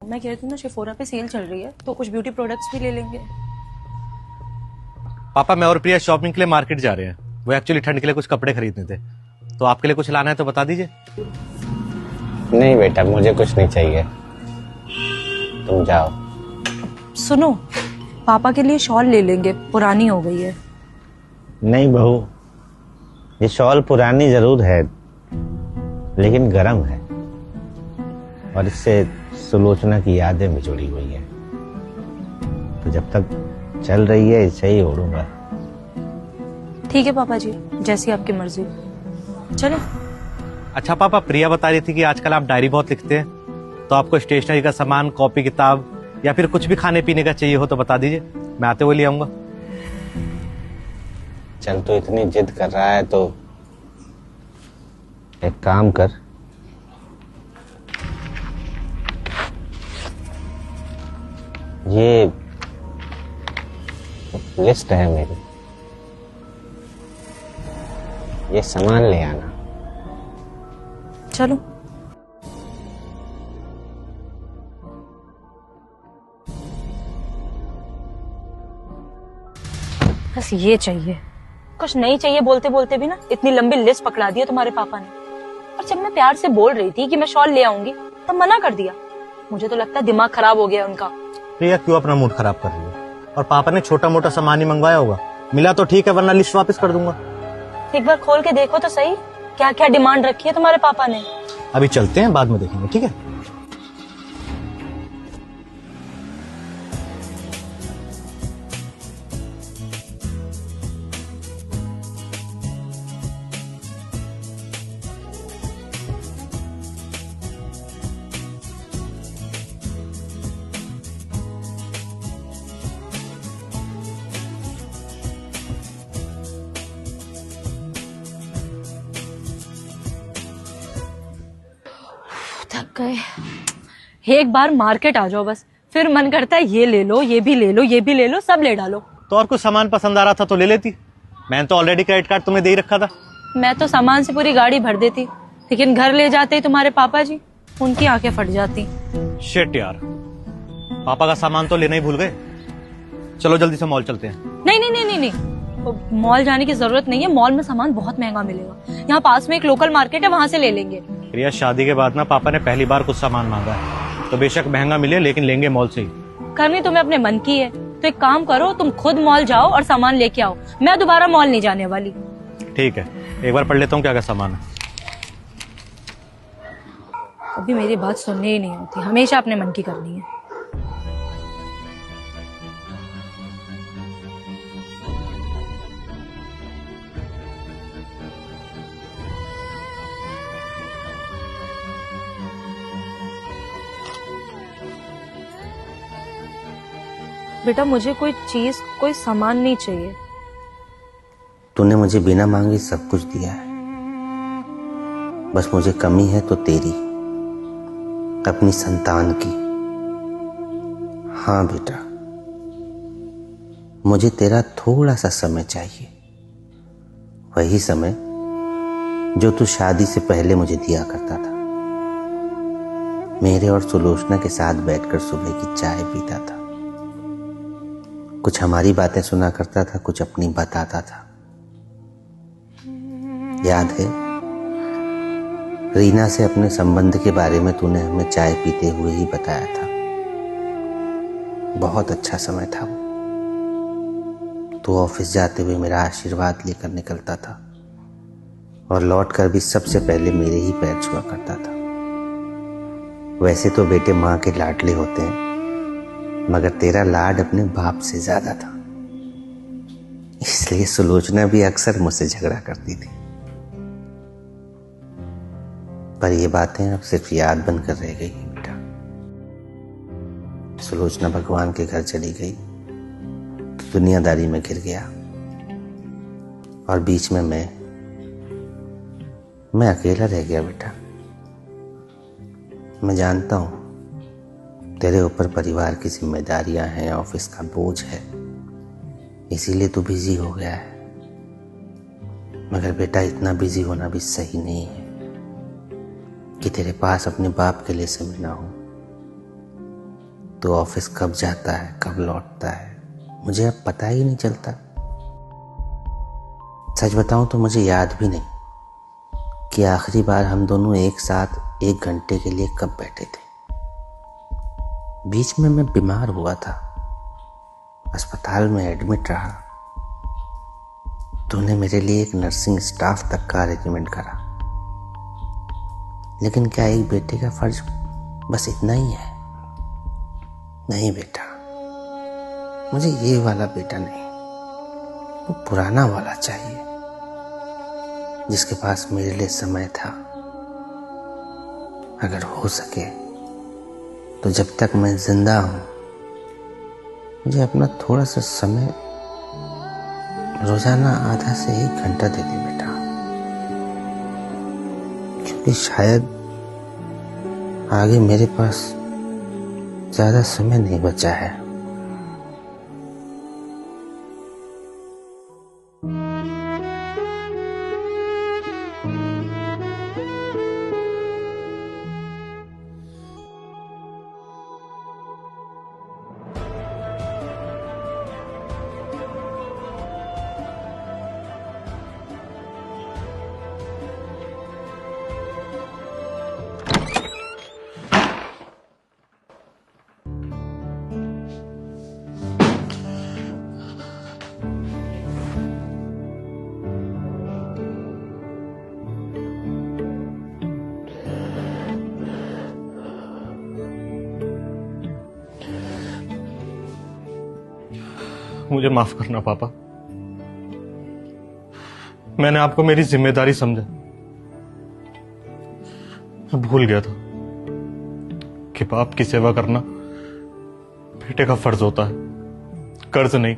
मैं कह रही थी ना, शेफोरा पे सेल चल रही है तो कुछ ब्यूटी प्रोडक्ट्स भी ले लेंगे। पापा मैं और प्रिया शॉपिंग के लिए मार्केट जा रहे हैं। वो एक्चुअली ठंड के लिए कुछ कपड़े खरीदने थे, तो आपके लिए कुछ लाना है तो बता दीजिए। नहीं बेटा, मुझे कुछ नहीं चाहिए, तुम जाओ। सुनो, पापा के लिए शॉल ले लेंगे, पुरानी हो गई है। नहीं बहू, ये शॉल पुरानी जरूर है लेकिन गर्म है और इससे सुलोचना की यादें भी जुड़ी हुई है, तो जब तक चल रही है इसे ही ओढ़ूंगा। ठीक है पापा जी, जैसी आपकी मर्जी। चलो। अच्छा पापा, प्रिया बता रही थी कि आजकल आप डायरी बहुत लिखते हैं, तो आपको स्टेशनरी का सामान, कॉपी किताब या फिर कुछ भी खाने पीने का चाहिए हो तो बता दीजिए, मैं आते हुए ले आऊंगा। चल तो इतनी जिद कर रहा है तो एक काम कर, ये लिस्ट है मेरी, ये सामान ले आना। चलो। बस ये चाहिए, कुछ नहीं चाहिए बोलते बोलते भी ना इतनी लंबी लिस्ट पकड़ा दी है तुम्हारे पापा ने। और जब मैं प्यार से बोल रही थी कि मैं शॉल ले आऊंगी तब मना कर दिया। मुझे तो लगता है दिमाग खराब हो गया उनका। प्रिया क्यों अपना मूड खराब कर रही है? और पापा ने छोटा मोटा सामान ही मंगवाया होगा, मिला तो ठीक है, वरना लिस्ट वापस कर दूंगा। एक बार खोल के देखो तो सही, क्या क्या डिमांड रखी है तुम्हारे पापा ने। अभी चलते हैं, बाद में देखेंगे, ठीक है? थक गए। एक बार मार्केट आ जाओ बस, फिर मन करता है ये ले लो, ये भी ले लो, ये भी ले लो, सब ले डालो। तो और कुछ सामान पसंद आ रहा था तो ले लेती, मैंने तो ऑलरेडी क्रेडिट कार्ड तुम्हें दे ही रखा था। मैं तो सामान से पूरी गाड़ी भर देती, लेकिन घर ले जाते ही तुम्हारे पापा जी, उनकी आंखें फट जाती। शिट यार, पापा का सामान तो लेना ही भूल गए। चलो जल्दी से मॉल चलते हैं। नहीं नहीं नहीं नहीं नहीं, मॉल जाने की जरूरत नहीं है। मॉल में सामान बहुत महंगा मिलेगा। यहाँ पास में एक लोकल मार्केट है, वहां से ले लेंगे। प्रिया, शादी के बाद ना पापा ने पहली बार कुछ सामान मांगा है, तो बेशक महंगा मिले लेकिन लेंगे मॉल से ही। करनी तुम्हें अपने मन की है तो एक काम करो, तुम खुद मॉल जाओ और सामान लेके आओ। मैं दोबारा मॉल नहीं जाने वाली। ठीक है, एक बार पढ़ लेता हूँ क्या क्या सामान है। कभी मेरी बात सुननी ही नहीं होती, हमेशा अपने मन की करनी है। बेटा मुझे कोई चीज, कोई सामान नहीं चाहिए। तूने मुझे बिना मांगे सब कुछ दिया है, बस मुझे कमी है तो तेरी, अपनी संतान की। हाँ बेटा, मुझे तेरा थोड़ा सा समय चाहिए, वही समय जो तू शादी से पहले मुझे दिया करता था। मेरे और सुलोचना के साथ बैठकर सुबह की चाय पीता था, कुछ हमारी बातें सुना करता था, कुछ अपनी बताता था। याद है रीना से अपने संबंध के बारे में तूने हमें चाय पीते हुए ही बताया था। बहुत अच्छा समय था वो। तू ऑफिस जाते हुए मेरा आशीर्वाद लेकर निकलता था और लौटकर भी सबसे पहले मेरे ही पैर छुआ करता था। वैसे तो बेटे माँ के लाडले होते हैं, मगर तेरा लाड अपने बाप से ज्यादा था, इसलिए सुलोचना भी अक्सर मुझसे झगड़ा करती थी। पर ये बातें अब सिर्फ याद बनकर रह गई है बेटा। सुलोचना भगवान के घर चली गई तो दुनियादारी में घिर गया, और बीच में मैं अकेला रह गया बेटा। मैं जानता हूं तेरे ऊपर परिवार की जिम्मेदारियां हैं, ऑफिस का बोझ है, इसीलिए तू बिजी हो गया है। मगर बेटा इतना बिजी होना भी सही नहीं है कि तेरे पास अपने बाप के लिए समय ना हो। तो ऑफिस कब जाता है कब लौटता है मुझे अब पता ही नहीं चलता। सच बताऊं तो मुझे याद भी नहीं कि आखिरी बार हम दोनों एक साथ 1 घंटे के लिए कब बैठे थे। बीच में मैं बीमार हुआ था, अस्पताल में एडमिट रहा। तूने मेरे लिए एक नर्सिंग स्टाफ तक का अरेंजमेंट करा। लेकिन क्या एक बेटे का फर्ज बस इतना ही है? नहीं बेटा, मुझे ये वाला बेटा नहीं, वो पुराना वाला चाहिए जिसके पास मेरे लिए समय था। अगर हो सके तो जब तक मैं जिंदा हूं मुझे अपना थोड़ा सा समय रोजाना आधा से 1 घंटा दे दे बेटा, क्योंकि शायद आगे मेरे पास ज्यादा समय नहीं बचा है। मुझे माफ करना पापा, मैंने आपको मेरी जिम्मेदारी समझा। मैं भूल गया था कि बाप की सेवा करना बेटे का फर्ज होता है, कर्ज नहीं।